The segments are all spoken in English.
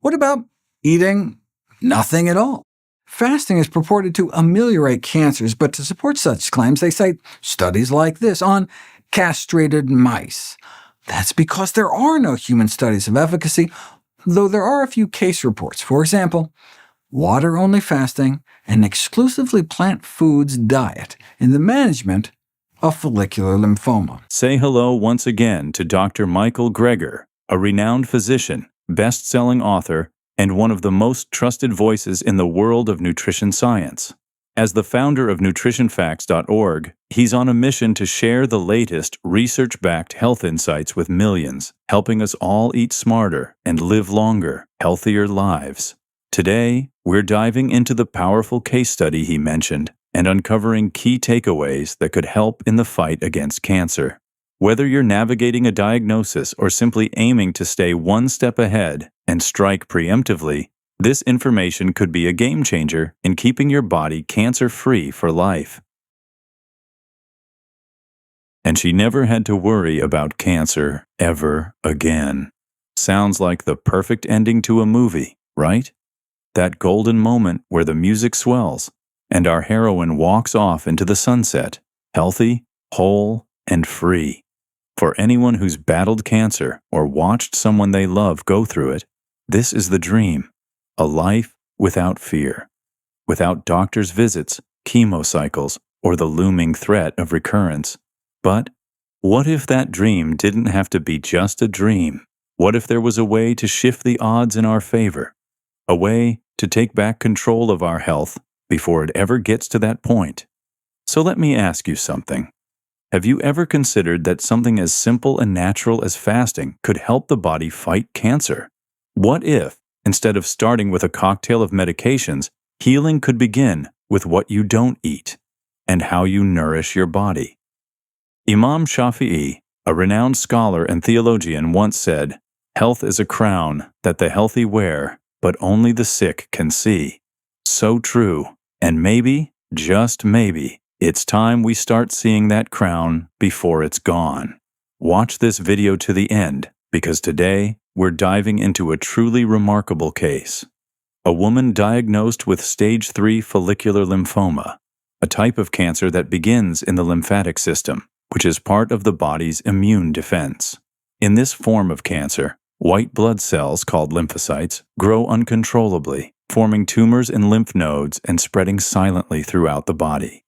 What about eating nothing at all? Fasting is purported to ameliorate cancers, but to support such claims, they cite studies like this on castrated mice. That's because there are no human studies of efficacy, though there are a few case reports. For example, water-only fasting, and exclusively plant foods diet in the management of follicular lymphoma. Say hello once again to Dr. Michael Greger, a renowned physician, best-selling author, and one of the most trusted voices in the world of nutrition science. As the founder of nutritionfacts.org, he's on a mission to share the latest research-backed health insights with millions, helping us all eat smarter and live longer, healthier lives. Today, we're diving into the powerful case study he mentioned and uncovering key takeaways that could help in the fight against cancer. Whether you're navigating a diagnosis or simply aiming to stay one step ahead and strike preemptively, this information could be a game-changer in keeping your body cancer-free for life. And she never had to worry about cancer ever again. Sounds like the perfect ending to a movie, right? That golden moment where the music swells and our heroine walks off into the sunset, healthy, whole, and free. For anyone who's battled cancer or watched someone they love go through it, this is the dream. A life without fear, without doctor's visits, chemo cycles, or the looming threat of recurrence. But what if that dream didn't have to be just a dream? What if there was a way to shift the odds in our favor? A way to take back control of our health before it ever gets to that point? So let me ask you something. Have you ever considered that something as simple and natural as fasting could help the body fight cancer? What if, instead of starting with a cocktail of medications, healing could begin with what you don't eat and how you nourish your body? Imam Shafi'i, a renowned scholar and theologian, once said, "Health is a crown that the healthy wear, but only the sick can see." So true, and maybe, just maybe, it's time we start seeing that crown before it's gone. Watch this video to the end, because today we're diving into a truly remarkable case. A woman diagnosed with stage 3 follicular lymphoma, a type of cancer that begins in the lymphatic system, which is part of the body's immune defense. In this form of cancer, white blood cells called lymphocytes grow uncontrollably, forming tumors in lymph nodes and spreading silently throughout the body.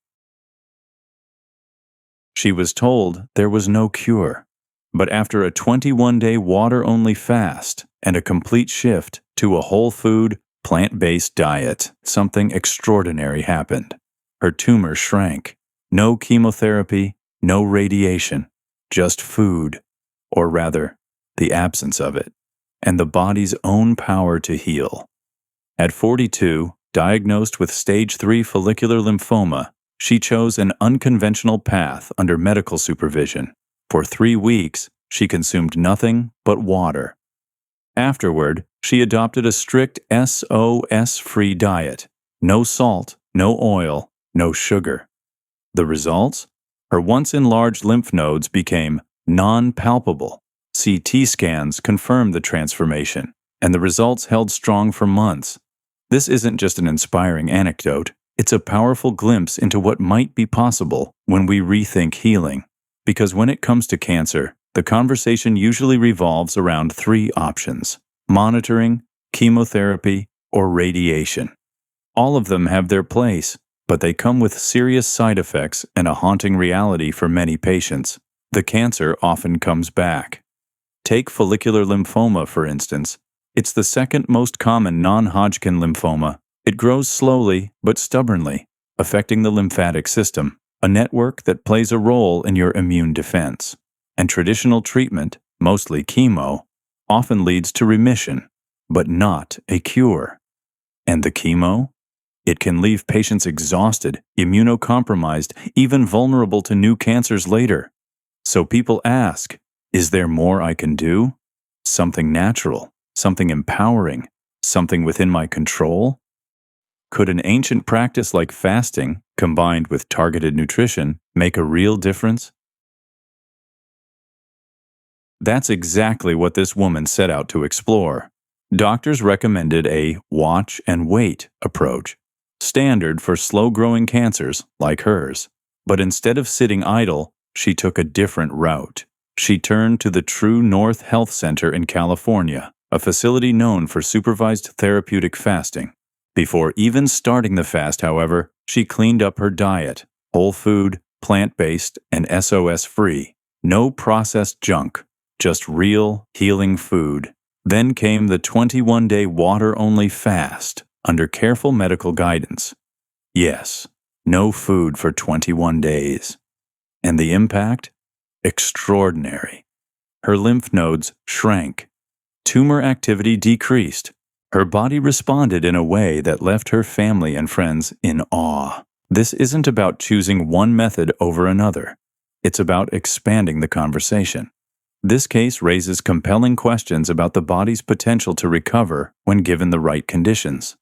She was told there was no cure, but after a 21-day water-only fast and a complete shift to a whole food, plant-based diet, something extraordinary happened. Her tumor shrank. No chemotherapy, no radiation, just food, or rather, the absence of it, and the body's own power to heal. At 42, diagnosed with stage 3 follicular lymphoma, she chose an unconventional path under medical supervision. For 3 weeks, she consumed nothing but water. Afterward, she adopted a strict SOS-free diet. No salt, no oil, no sugar. The results? Her once enlarged lymph nodes became non-palpable. CT scans confirmed the transformation, and the results held strong for months. This isn't just an inspiring anecdote, it's a powerful glimpse into what might be possible when we rethink healing. Because when it comes to cancer, the conversation usually revolves around 3 options: monitoring, chemotherapy, or radiation. All of them have their place, but they come with serious side effects and a haunting reality for many patients. The cancer often comes back. Take follicular lymphoma, for instance. It's the second most common non-Hodgkin lymphoma. It grows slowly but stubbornly, affecting the lymphatic system, a network that plays a role in your immune defense. And traditional treatment, mostly chemo, often leads to remission, but not a cure. And the chemo? It can leave patients exhausted, immunocompromised, even vulnerable to new cancers later. So people ask, is there more I can do? Something natural, something empowering, something within my control? Could an ancient practice like fasting, combined with targeted nutrition, make a real difference? That's exactly what this woman set out to explore. Doctors recommended a watch and wait approach, standard for slow-growing cancers like hers. But instead of sitting idle, she took a different route. She turned to the True North Health Center in California, a facility known for supervised therapeutic fasting. Before even starting the fast, however, she cleaned up her diet, whole food, plant-based, and SOS-free. No processed junk, just real, healing food. Then came the 21-day water-only fast, under careful medical guidance. Yes, no food for 21 days. And the impact? Extraordinary. Her lymph nodes shrank. Tumor activity decreased. Her body responded in a way that left her family and friends in awe. This isn't about choosing one method over another. It's about expanding the conversation. This case raises compelling questions about the body's potential to recover when given the right conditions.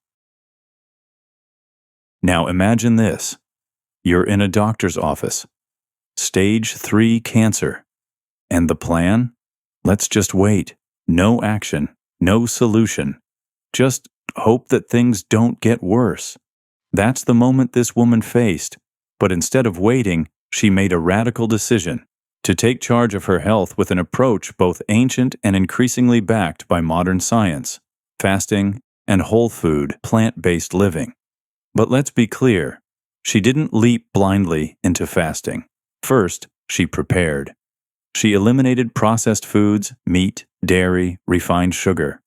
Now imagine this. You're in a doctor's office. Stage 3 cancer. And the plan? Let's just wait. No action. No solution. Just hope that things don't get worse. That's the moment this woman faced. But instead of waiting, she made a radical decision to take charge of her health with an approach both ancient and increasingly backed by modern science, fasting, and whole food, plant-based living. But let's be clear, she didn't leap blindly into fasting. First, she prepared. She eliminated processed foods, meat, dairy, refined sugar.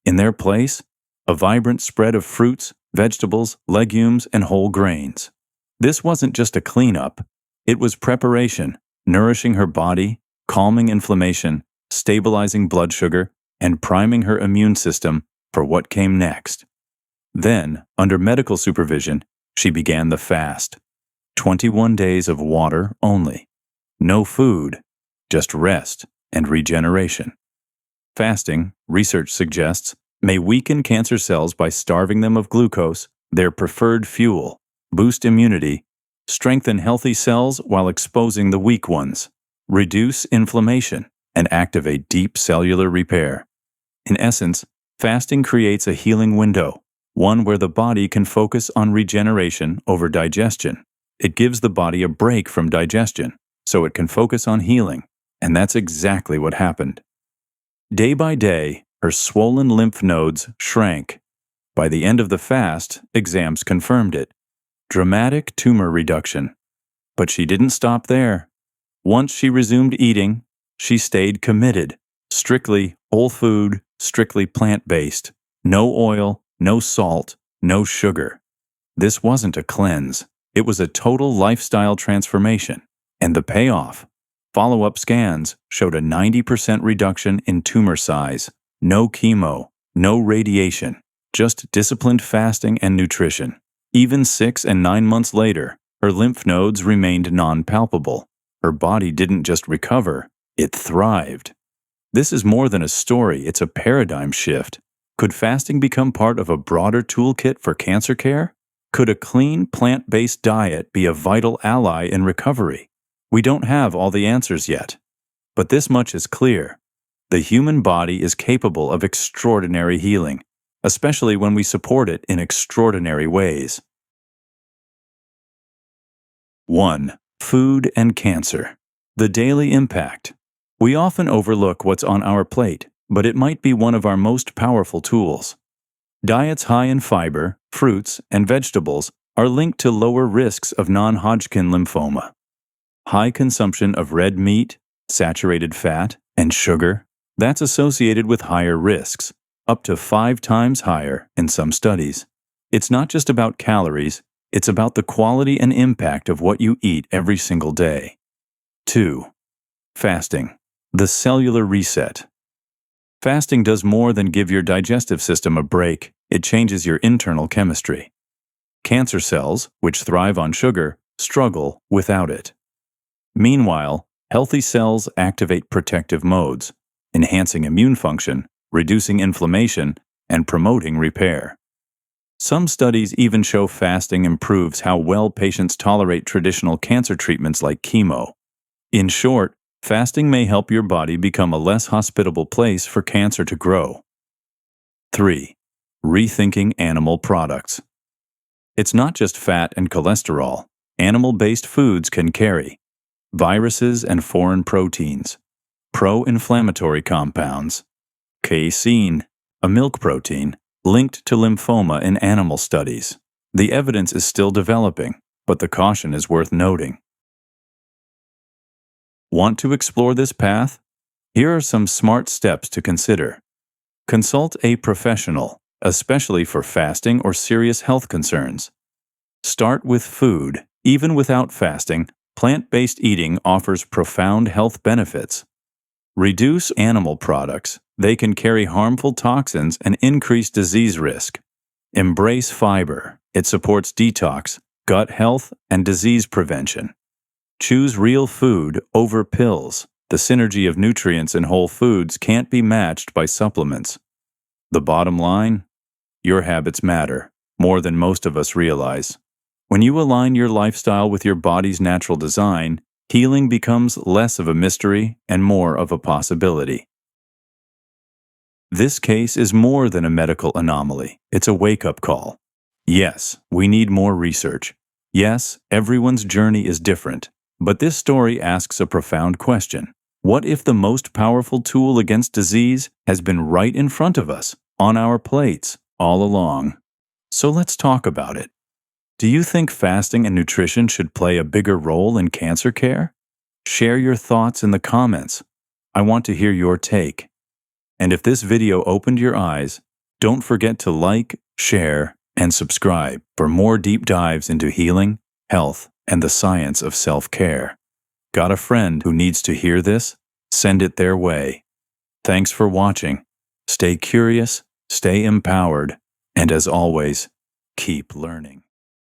In their place, a vibrant spread of fruits, vegetables, legumes, and whole grains. This wasn't just a cleanup, it was preparation, nourishing her body, calming inflammation, stabilizing blood sugar, and priming her immune system for what came next. Then, under medical supervision, she began the fast. 21 days of water only. No food, just rest and regeneration. Fasting, research suggests, may weaken cancer cells by starving them of glucose, their preferred fuel, boost immunity, strengthen healthy cells while exposing the weak ones, reduce inflammation, and activate deep cellular repair. In essence, fasting creates a healing window, one where the body can focus on regeneration over digestion. It gives the body a break from digestion, so it can focus on healing, and that's exactly what happened. Day by day, her swollen lymph nodes shrank. By the end of the fast, exams confirmed it. Dramatic tumor reduction. But she didn't stop there. Once she resumed eating, she stayed committed. Strictly whole food, strictly plant-based. No oil, no salt, no sugar. This wasn't a cleanse. It was a total lifestyle transformation. And the payoff? Follow-up scans showed a 90% reduction in tumor size. No chemo, no radiation, just disciplined fasting and nutrition. Even 6 and 9 months later, her lymph nodes remained non-palpable. Her body didn't just recover, it thrived. This is more than a story, it's a paradigm shift. Could fasting become part of a broader toolkit for cancer care? Could a clean, plant-based diet be a vital ally in recovery? We don't have all the answers yet. But this much is clear. The human body is capable of extraordinary healing, especially when we support it in extraordinary ways. 1. Food and cancer. The daily impact. We often overlook what's on our plate, but it might be one of our most powerful tools. Diets high in fiber, fruits, and vegetables are linked to lower risks of non-Hodgkin lymphoma. High consumption of red meat, saturated fat, and sugar, that's associated with higher risks, up to 5 times higher in some studies. It's not just about calories, it's about the quality and impact of what you eat every single day. 2. Fasting. The cellular reset. Fasting does more than give your digestive system a break, it changes your internal chemistry. Cancer cells, which thrive on sugar, struggle without it. Meanwhile, healthy cells activate protective modes, enhancing immune function, reducing inflammation, and promoting repair. Some studies even show fasting improves how well patients tolerate traditional cancer treatments like chemo. In short, fasting may help your body become a less hospitable place for cancer to grow. 3. Rethinking animal products. It's not just fat and cholesterol. Animal-based foods can carry viruses and foreign proteins, pro-inflammatory compounds, casein, a milk protein, linked to lymphoma in animal studies. The evidence is still developing, but the caution is worth noting. Want to explore this path? Here are some smart steps to consider. Consult a professional, especially for fasting or serious health concerns. Start with food. Even without fasting, plant-based eating offers profound health benefits. Reduce animal products. They can carry harmful toxins and increase disease risk. Embrace fiber. It supports detox, gut health, and disease prevention. Choose real food over pills. The synergy of nutrients in whole foods can't be matched by supplements. The bottom line? Your habits matter, more than most of us realize. When you align your lifestyle with your body's natural design, healing becomes less of a mystery and more of a possibility. This case is more than a medical anomaly. It's a wake-up call. Yes, we need more research. Yes, everyone's journey is different. But this story asks a profound question. What if the most powerful tool against disease has been right in front of us, on our plates, all along? So let's talk about it. Do you think fasting and nutrition should play a bigger role in cancer care? Share your thoughts in the comments. I want to hear your take. And if this video opened your eyes, don't forget to like, share, and subscribe for more deep dives into healing, health, and the science of self-care. Got a friend who needs to hear this? Send it their way. Thanks for watching. Stay curious, stay empowered, and as always, keep learning.